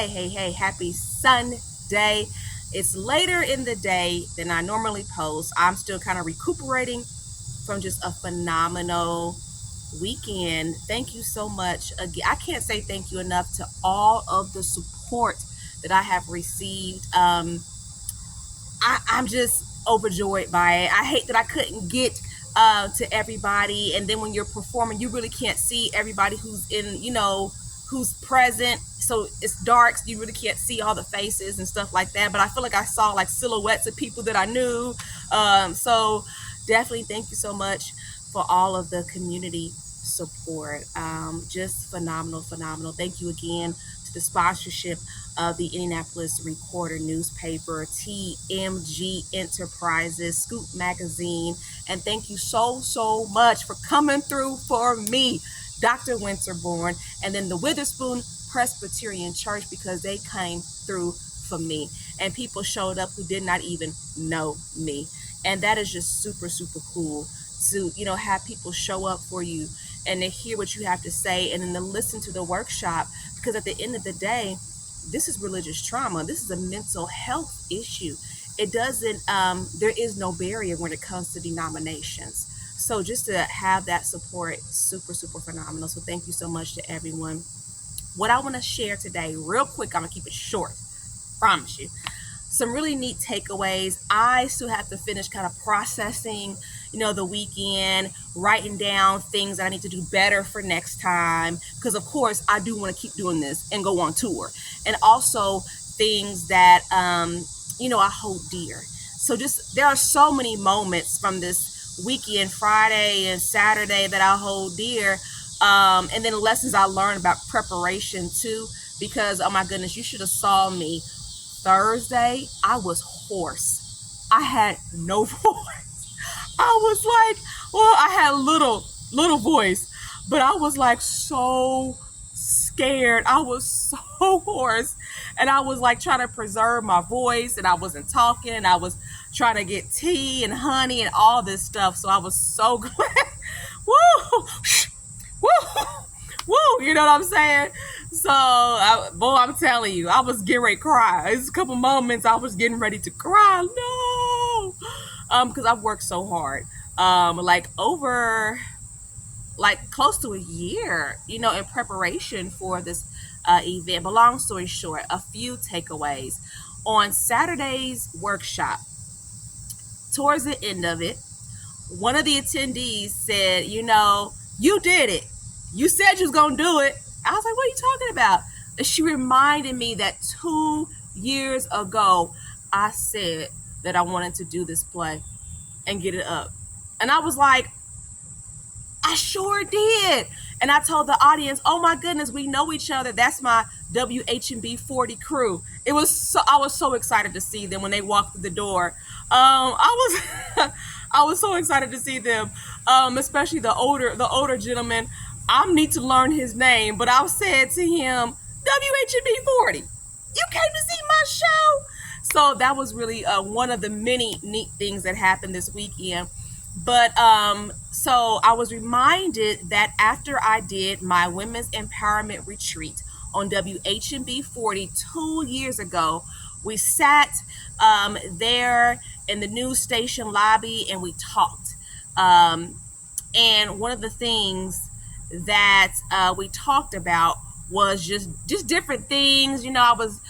Hey, happy Sunday. It's later in the day than I normally post. I'm still kind of recuperating from just a phenomenal weekend. Thank you so much. Again, I can't say thank you enough to all of the support that I have received. I'm just overjoyed by it. I hate that I couldn't get to everybody, and then when you're performing, you really can't see everybody who's in, who's present. So it's dark, so you really can't see all the faces and stuff like that. But I feel like I saw like silhouettes of people that I knew. So definitely thank you so much for all of the community support. Just phenomenal. Thank you again to the sponsorship of the Indianapolis Recorder newspaper, TMG Enterprises, Scoop Magazine, and thank you so much for coming through for me, Dr. Winterborn, and then the Witherspoon Presbyterian Church, because they came through for me, and people showed up who did not even know me, and that is just super cool to have people show up for you and to hear what you have to say, and then to listen to the workshop, because at the end of the day, this is religious trauma. This is a mental health issue. It doesn't, there is no barrier when it comes to denominations. So just to have that support, super phenomenal. So thank you so much to everyone. What I want to share today, real quick, I'm going to keep it short, promise you. Some really neat takeaways. I still have to finish kind of processing, the weekend, writing down things that I need to do better for next time. Because of course, I do want to keep doing this and go on tour. And also things that, I hold dear. So there are so many moments from this weekend, Friday and Saturday, that I hold dear. And then lessons I learned about preparation too, because, oh my goodness, you should have saw me Thursday. I was hoarse. I had no voice. I was like, well, I had little voice, but I was like so scared. I was so hoarse, and I was like trying to preserve my voice, and I wasn't talking, and I was trying to get tea and honey and all this stuff. So I was so glad. Woo! Woo! Woo! You know what I'm saying? So, I'm telling you, I was getting ready to cry. It's a couple moments I was getting ready to cry. No, because I've worked so hard, like close to a year, in preparation for this event. But long story short, a few takeaways on Saturday's workshop. Towards the end of it, one of the attendees said, you did it. You said you was going to do it. I was like, what are you talking about? And she reminded me that 2 years ago, I said that I wanted to do this play and get it up. And I was like, I sure did. And I told the audience, oh my goodness, we know each other. That's my WHB 40 crew. I was so excited to see them when they walked through the door. I was so excited to see them, especially the older gentleman. I need to learn his name, but I said to him, WHB 40, you came to see my show. So that was really one of the many neat things that happened this weekend. But so I was reminded that after I did my women's empowerment retreat on WHB 40 2 years ago, we sat there in the news station lobby and we talked. And one of the things that we talked about was just different things. I was,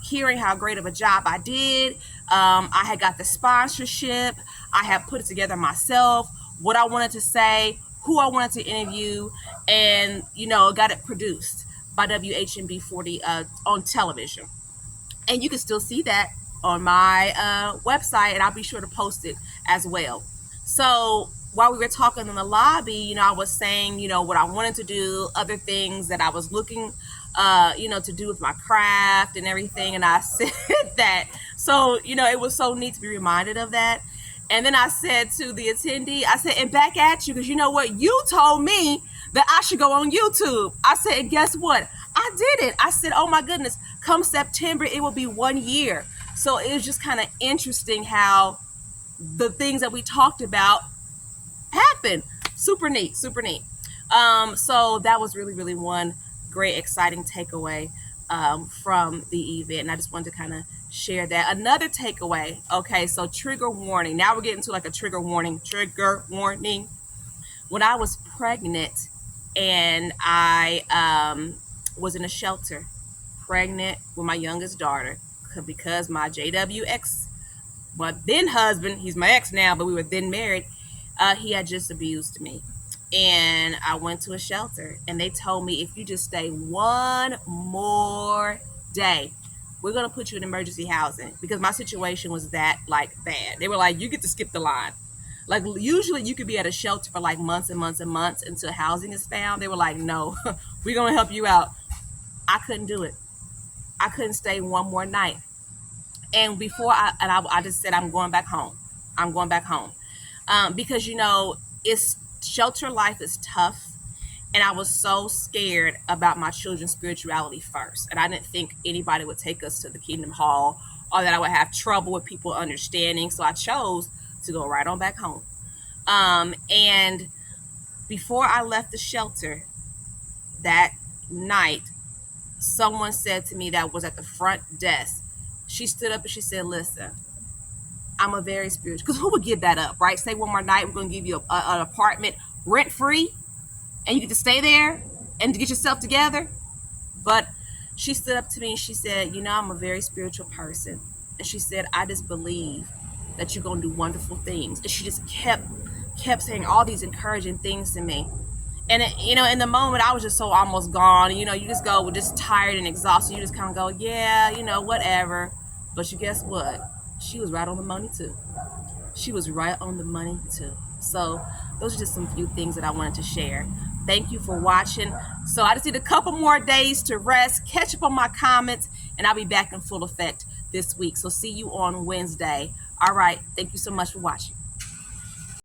hearing how great of a job I did. I had got the sponsorship. I had put it together myself, what I wanted to say, who I wanted to interview, and, got it produced by WHB 40 on television. And you can still see that on my website, and I'll be sure to post it as well. So while we were talking in the lobby, I was saying, what I wanted to do, other things that I was looking, to do with my craft and everything. And I said that. So, it was so neat to be reminded of that. And then I said to the attendee, I said, and back at you, because you know what? You told me that I should go on YouTube. I said, and guess what? I did it. I said, oh my goodness, come September, it will be 1 year. So it was just kind of interesting how the things that we talked about happened. Super neat. So that was really one great, exciting takeaway from the event. And I just wanted to kind of share that. Another takeaway. Okay, so trigger warning. Now we're getting to like a trigger warning. Trigger warning. When I was pregnant and I was in a shelter, pregnant with my youngest daughter, because my JWX, my then husband, he's my ex now, but we were then married, he had just abused me. And I went to a shelter and they told me, if you just stay one more day, we're going to put you in emergency housing, because my situation was that like bad. They were like, you get to skip the line. Like usually you could be at a shelter for like months and months and months until housing is found. They were like, no, we're going to help you out. I couldn't do it. I couldn't stay one more night. And I just said, I'm going back home. I'm going back home. Because, it's shelter life is tough. And I was so scared about my children's spirituality first. And I didn't think anybody would take us to the Kingdom Hall, or that I would have trouble with people understanding. So I chose to go right on back home. And before I left the shelter that night, someone said to me that was at the front desk, she stood up and she said, listen, I'm a very spiritual, because who would give that up, right? Say one more night, we're going to give you an apartment rent free and you get to stay there and to get yourself together. But she stood up to me and she said, I'm a very spiritual person. And she said, I just believe that you're going to do wonderful things. And she just kept saying all these encouraging things to me. And, in the moment, I was just so almost gone. You just go just tired and exhausted. You just kind of go, yeah, whatever. But you guess what? She was right on the money, too. She was right on the money, too. So those are just some few things that I wanted to share. Thank you for watching. So I just need a couple more days to rest, catch up on my comments, and I'll be back in full effect this week. So see you on Wednesday. All right. Thank you so much for watching.